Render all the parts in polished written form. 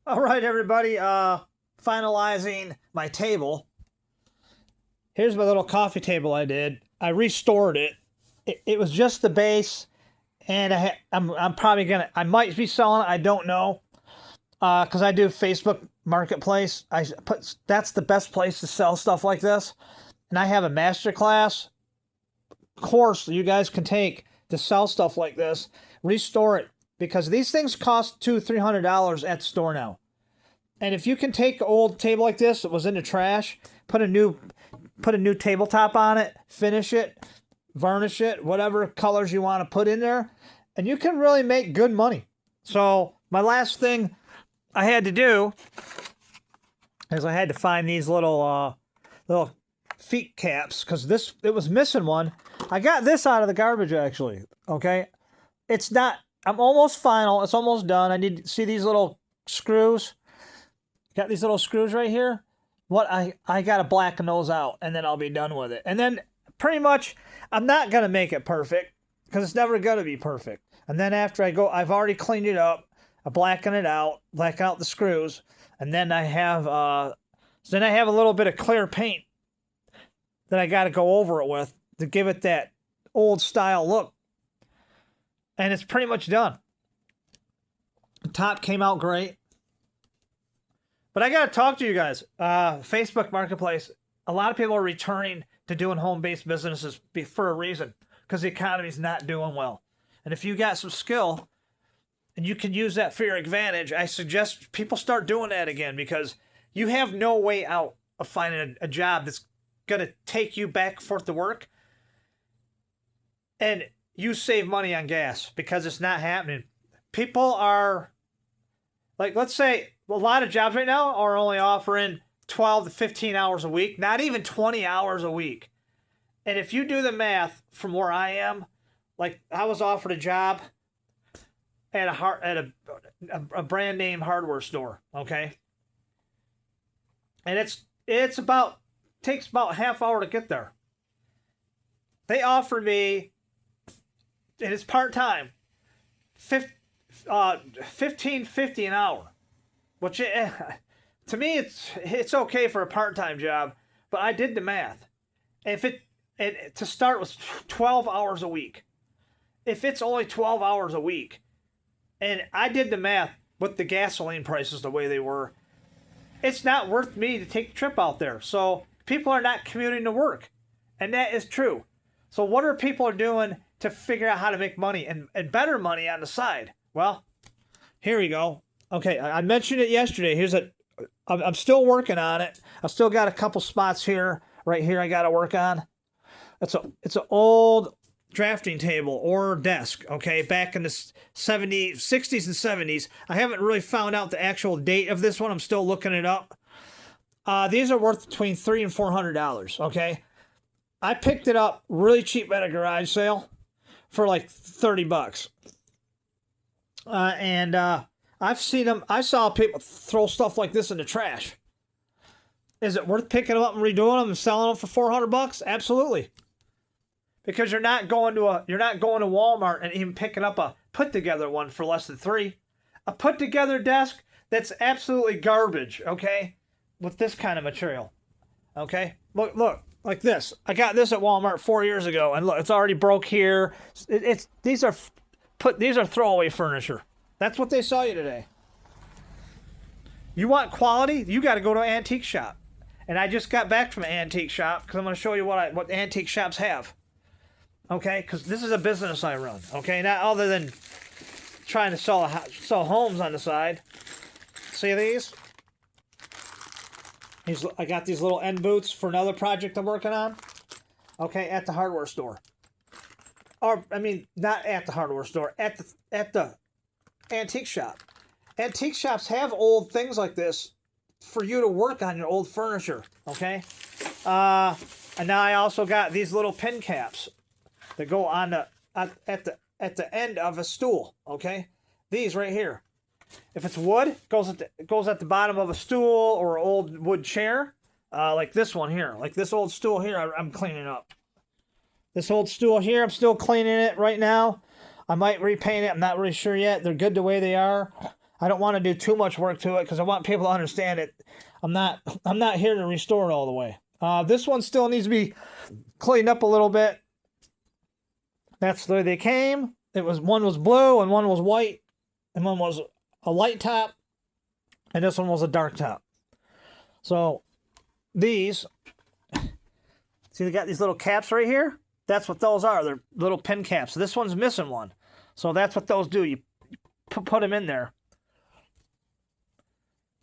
All right, everybody. Finalizing my table. Here's my little coffee table I did. I restored it. It was just the base, and I'm probably I might be selling it. I don't know, because I do Facebook MarketPlace. That's the best place to sell stuff like this, and I have a masterclass course you guys can take to sell stuff like this. Restore it because these things cost $200-300 at the store now. And if you can take an old table like this that was in the trash, put a new tabletop on it, finish it, varnish it, whatever colors you want to put in there, and you can really make good money. So my last thing I had to do is I had to find these little feet caps because it was missing one. I got this out of the garbage actually. Okay, it's not. I'm almost final. It's almost done. I need to see these little screws. Got these little screws right here. I got to blacken those out, and then I'll be done with it. And then pretty much, I'm not going to make it perfect because it's never going to be perfect. And then after I've already cleaned it up. I blacken out the screws, and then I have a little bit of clear paint that I got to go over it with to give it that old style look. And it's pretty much done. The top came out great. But I got to talk to you guys. Facebook Marketplace, a lot of people are returning to doing home-based businesses for a reason, because the economy's not doing well. And if you got some skill and you can use that for your advantage, I suggest people start doing that again, because you have no way out of finding a job that's going to take you back and forth to work. And you save money on gas because it's not happening. People are, like, let's say, a lot of jobs right now are only offering 12 to 15 hours a week, not even 20 hours a week. And if you do the math from where I am, like I was offered a job at a brand name hardware store, okay? And it takes about half hour to get there. They offered me, and it's part-time, $15.50 an hour. Which, to me, it's okay for a part-time job, but I did the math. To start was 12 hours a week. If it's only 12 hours a week, and I did the math with the gasoline prices the way they were, it's not worth me to take the trip out there. So people are not commuting to work, and that is true. So what are people doing to figure out how to make money and better money on the side? Well, here we go. Okay, I mentioned it yesterday. I'm still working on it. I've still got a couple spots right here I got to work on. It's an old drafting table or desk, okay, back in the 60s and 70s. I haven't really found out the actual date of this one. I'm still looking it up. These are worth between $300 and $400, okay? I picked it up really cheap at a garage sale for like $30. I've seen them. I saw people throw stuff like this in the trash. Is it worth picking them up and redoing them and selling them for $400? Absolutely. Because you're not going to Walmart and even picking up a put together one for less than $3. A put together desk that's absolutely garbage. Okay, with this kind of material. Okay, look, like this. I got this at Walmart 4 years ago, and look, it's already broke here. These are throwaway furniture. That's what they sell you today. You want quality? You got to go to an antique shop. And I just got back from an antique shop because I'm going to show you what antique shops have. Okay? Because this is a business I run. Okay? Not other than trying to sell homes on the side. See these? I got these little end boots for another project I'm working on. Okay? At the hardware store. Or, I mean, not at the hardware store. At the antique shop. Antique shops have old things like this for you to work on your old furniture, okay? And now I also got these little pin caps that go on at the end of a stool, okay? These right here. If it's wood, goes at the bottom of a stool or an old wood chair, like this one here, like this old stool here. I'm cleaning up. This old stool here, I'm still cleaning it right now. I might repaint it. I'm not really sure yet. They're good the way they are. I don't want to do too much work to it because I want people to understand it. I'm not here to restore it all the way. This one still needs to be cleaned up a little bit. That's the way they came. One was blue and one was white, and one was a light top, and this one was a dark top. So these, see, they got these little caps right here. That's what those are. They're little pin caps. So this one's missing one. So that's what those do. You put them in there.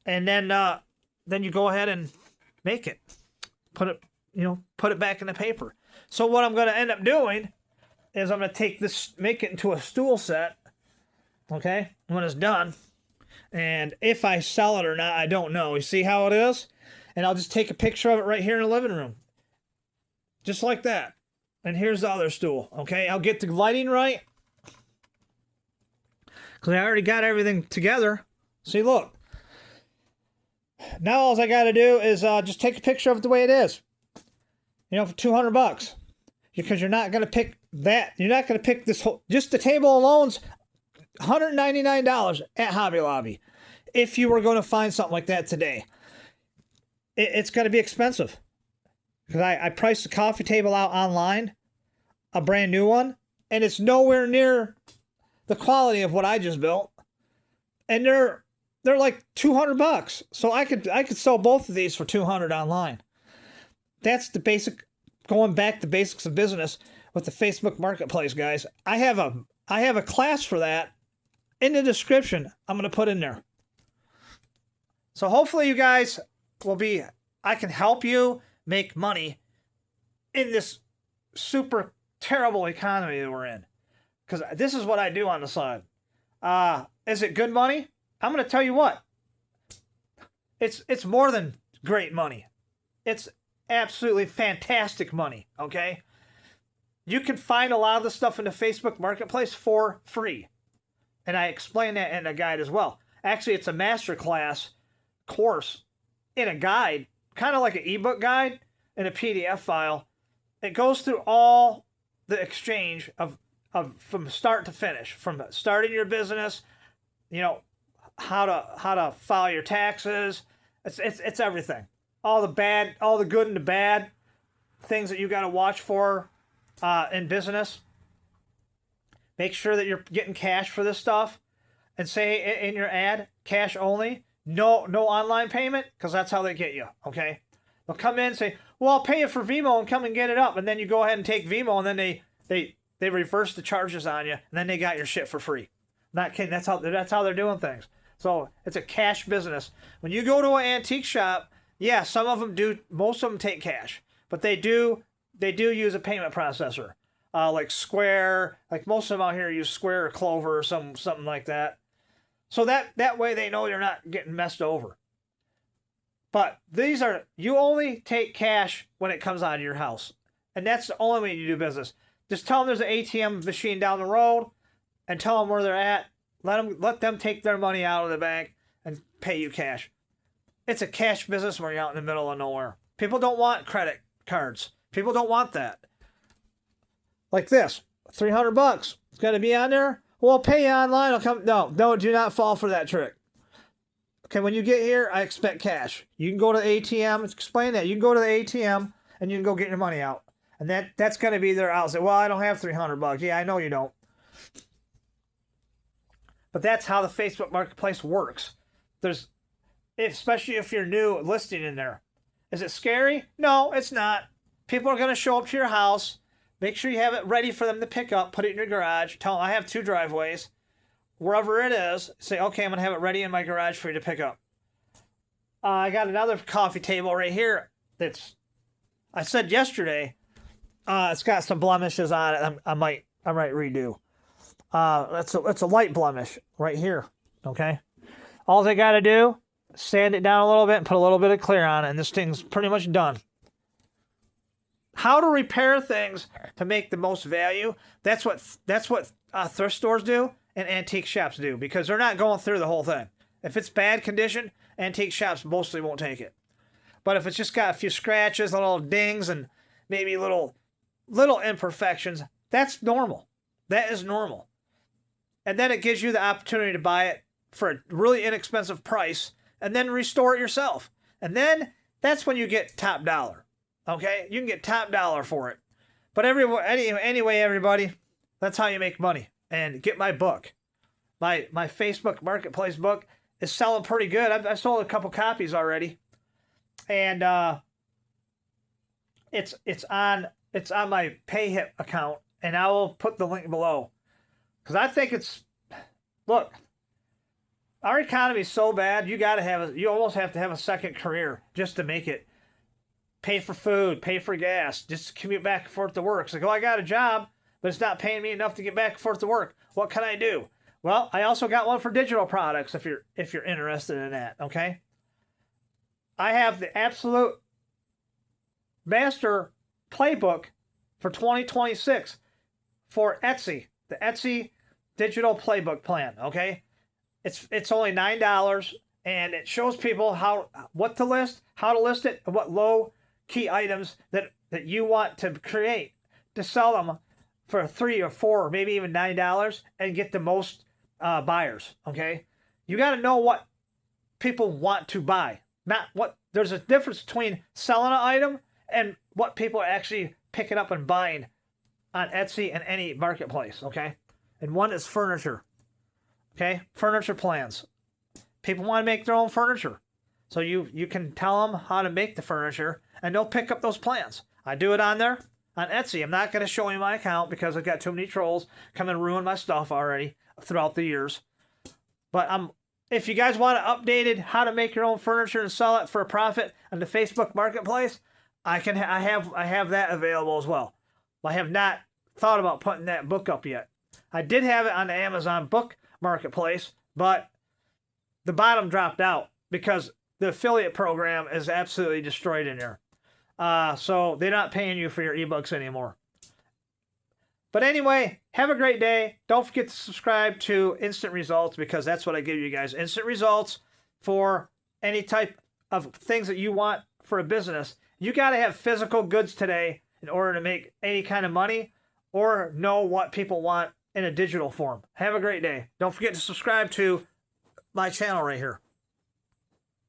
And then you go ahead and make it. Put it back in the paper. So what I'm going to end up doing is I'm going to take this, make it into a stool set. Okay? When it's done. And if I sell it or not, I don't know. You see how it is? And I'll just take a picture of it right here in the living room. Just like that. And here's the other stool. Okay? I'll get the lighting right. Because I already got everything together. See, look. Now all I got to do is just take a picture of it the way it is. For $200. Because you're not going to pick that. You're not going to pick this whole... Just the table alone's $199 at Hobby Lobby. If you were going to find something like that today. It's going to be expensive. Because I priced the coffee table out online. A brand new one. And it's nowhere near the quality of what I just built. And they're like $200. So I could sell both of these for $200 online. That's the basic, going back to basics of business with the Facebook Marketplace, guys. I have a class for that in the description. I'm going to put in there. So hopefully you guys I can help you make money in this super terrible economy that we're in. Because this is what I do on the side. Is it good money? I'm going to tell you what. It's more than great money. It's absolutely fantastic money, okay? You can find a lot of the stuff in the Facebook Marketplace for free. And I explain that in a guide as well. Actually, it's a masterclass course in a guide, kind of like an ebook guide in a PDF file. It goes through all the exchange of from start to finish, from starting your business, how to file your taxes. It's everything. All the good and the bad things that you got to watch for in business. Make sure that you're getting cash for this stuff, and say in your ad, cash only. No online payment, because that's how they get you. Okay, they'll come in and say, "Well, I'll pay you for Vimo and come and get it up," and then you go ahead and take Vimo, and then they reverse the charges on you, and then they got your shit for free. Not kidding. That's how they're doing things. So it's a cash business. When you go to an antique shop, yeah, some of them do. Most of them take cash, but they do use a payment processor, like Square. Like most of them out here use Square or Clover or something like that. So that way they know you're not getting messed over. But you only take cash when it comes out of your house, and that's the only way you do business. Just tell them there's an ATM machine down the road, and tell them where they're at. Let them take their money out of the bank and pay you cash. It's a cash business where you're out in the middle of nowhere. People don't want credit cards. People don't want that. Like this, $300. It's got to be on there. Well, I'll pay you online. I'll come. No, do not fall for that trick. Okay, when you get here, I expect cash. You can go to the ATM. Explain that. You can go to the ATM and you can go get your money out. And that's going to be their outlet. Well, I don't have $300. Yeah, I know you don't. But that's how the Facebook Marketplace works. Especially if you're new, listing in there. Is it scary? No, it's not. People are going to show up to your house. Make sure you have it ready for them to pick up. Put it in your garage. Tell them I have 2 driveways. Wherever it is, say, okay, I'm going to have it ready in my garage for you to pick up. I got another coffee table right here I said yesterday, it's got some blemishes on it. I might redo. It's a light blemish right here. Okay. All they got to do, sand it down a little bit and put a little bit of clear on it, and this thing's pretty much done. How to repair things to make the most value. That's what thrift stores do and antique shops do, because they're not going through the whole thing. If it's bad condition, antique shops mostly won't take it. But if it's just got a few scratches, little dings, and maybe little imperfections, that's normal. That is normal. And then it gives you the opportunity to buy it for a really inexpensive price and then restore it yourself. And then that's when you get top dollar. Okay? You can get top dollar for it. But anyway, everybody, that's how you make money. And get my book. My Facebook Marketplace book is selling pretty good. I've sold a couple copies already. And it's on my PayHip account, and I will put the link below. Because I think look, our economy is so bad, you almost have to have a second career just to make it. Pay for food, pay for gas, just to commute back and forth to work. It's like, oh, I got a job, but it's not paying me enough to get back and forth to work. What can I do? Well, I also got one for digital products if you're interested in that, okay? I have the absolute master playbook for 2026 for Etsy, the Etsy digital playbook plan, okay? It's only $9, and it shows people what to list, how to list it, and what low key items that you want to create to sell them for $3 or $4 or maybe even $9 and get the most buyers, okay? You got to know what people want to buy, not what. There's a difference between selling an item and what people are actually picking up and buying on Etsy and any marketplace, okay? And one is furniture, okay? Furniture plans. People want to make their own furniture. So you can tell them how to make the furniture, and they'll pick up those plans. I do it on there, on Etsy. I'm not going to show you my account because I've got too many trolls come and ruin my stuff already throughout the years. But if you guys want updated how to make your own furniture and sell it for a profit on the Facebook Marketplace, I have that available as well. I have not thought about putting that book up yet. I did have it on the Amazon Book Marketplace, but the bottom dropped out because the affiliate program is absolutely destroyed in there. So they're not paying you for your ebooks anymore. But anyway, have a great day. Don't forget to subscribe to Instant Results because that's what I give you guys. Instant results for any type of things that you want for a business. You got to have physical goods today in order to make any kind of money or know what people want in a digital form. Have a great day. Don't forget to subscribe to my channel right here.